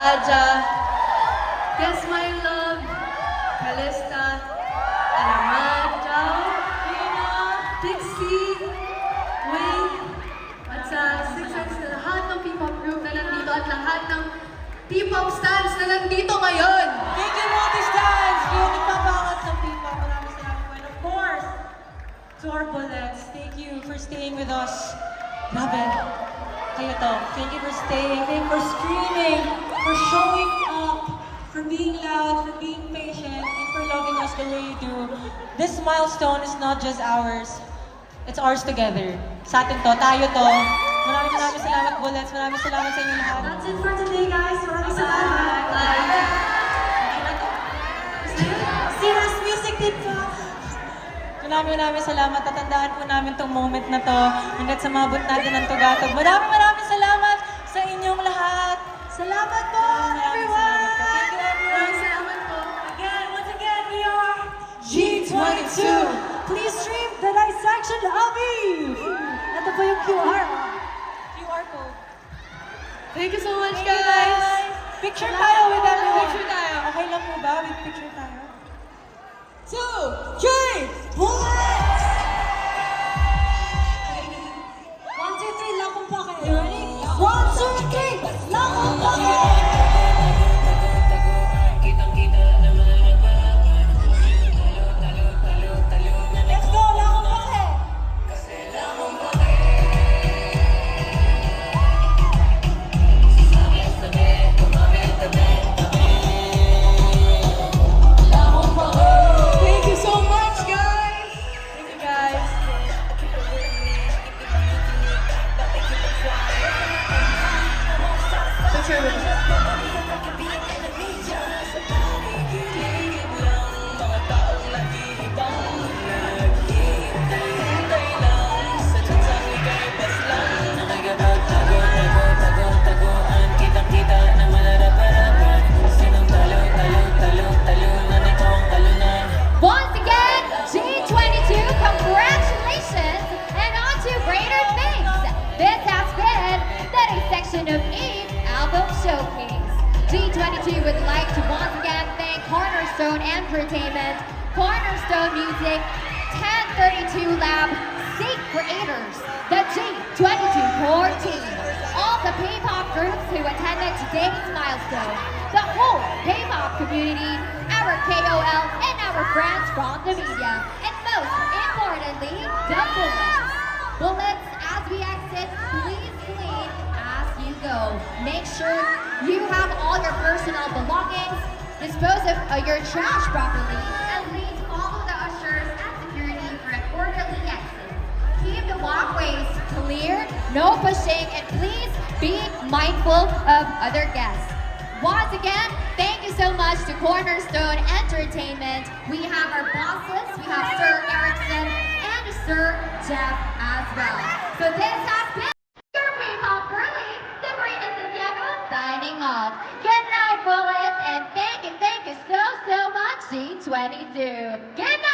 Aja, Guess My Love, Calista, Alaman, Jao, Rina, Dixie, Wayne, at sa Six Sense na lahat ng P-pop group na nandito at lahat ng P-pop stars na nandito ngayon. Thank you, multi-stars! Yung nagpapangat ng P-pop. Maraming salamat po. And of course, to our bullets, thank you for staying with us. Grabe. Kayo to. Thank you for staying. Thank you for screaming, for showing up, for being loud, for being patient, and for loving us the way you do. This milestone is not just ours. It's ours together. Sa atin to, tayo to. Maraming salamat, bullets. Maraming salamat sa inyo lahat. That's it for today, guys. Maraming salamat. Serious music din po. Maraming salamat. Tatandaan po namin tong moment na to hanggat sa mabot natin ang tugatog. Maraming salamat sa inyong lahat. Salamat po, everyone! Thank you, everyone. Salamat po. Once again, we are G22. Please stream the dissection of Eve. Ito po yung QR. QR code. Thank you so much, Thank you, guys. Picture tayo with everyone. Picture tayo. Okay lang po ba with picture tayo? 2, 3, bullets! 1, 2, 3, lakong pa kayo. Ready? 1, 2, 3, lakong pa kayo! Let's go, lakong pa kayo! Thank you so much, guys. Thank you, guys. Picture with me. Once again, G22, congratulations, and on to greater things. This has been the Dissection of Eve album showcase. G22 would like to once again thank Cornerstone Entertainment, Cornerstone Music, 1032 Lab, Seek Creators, the G22 core team, all the K-pop groups who attended today's milestone, the whole K-pop community, our KOL, and our friends from the media, and most importantly, the bullets. Bullets, as we exit, please clean as you go. Make sure you have all your personal belongings, dispose of your trash properly, and please follow the ushers and security for an orderly exit. Keep the walkways clear, no pushing, and please be mindful of other guests. Once again, thank you so much to Cornerstone Entertainment. We have our bosses, we have Sir Erickson and Sir Jeff as well. So this has been your P-pop girlie, Sabrina Santiago, signing off. Good night, Bullets, and thank you so much, G22. Good night!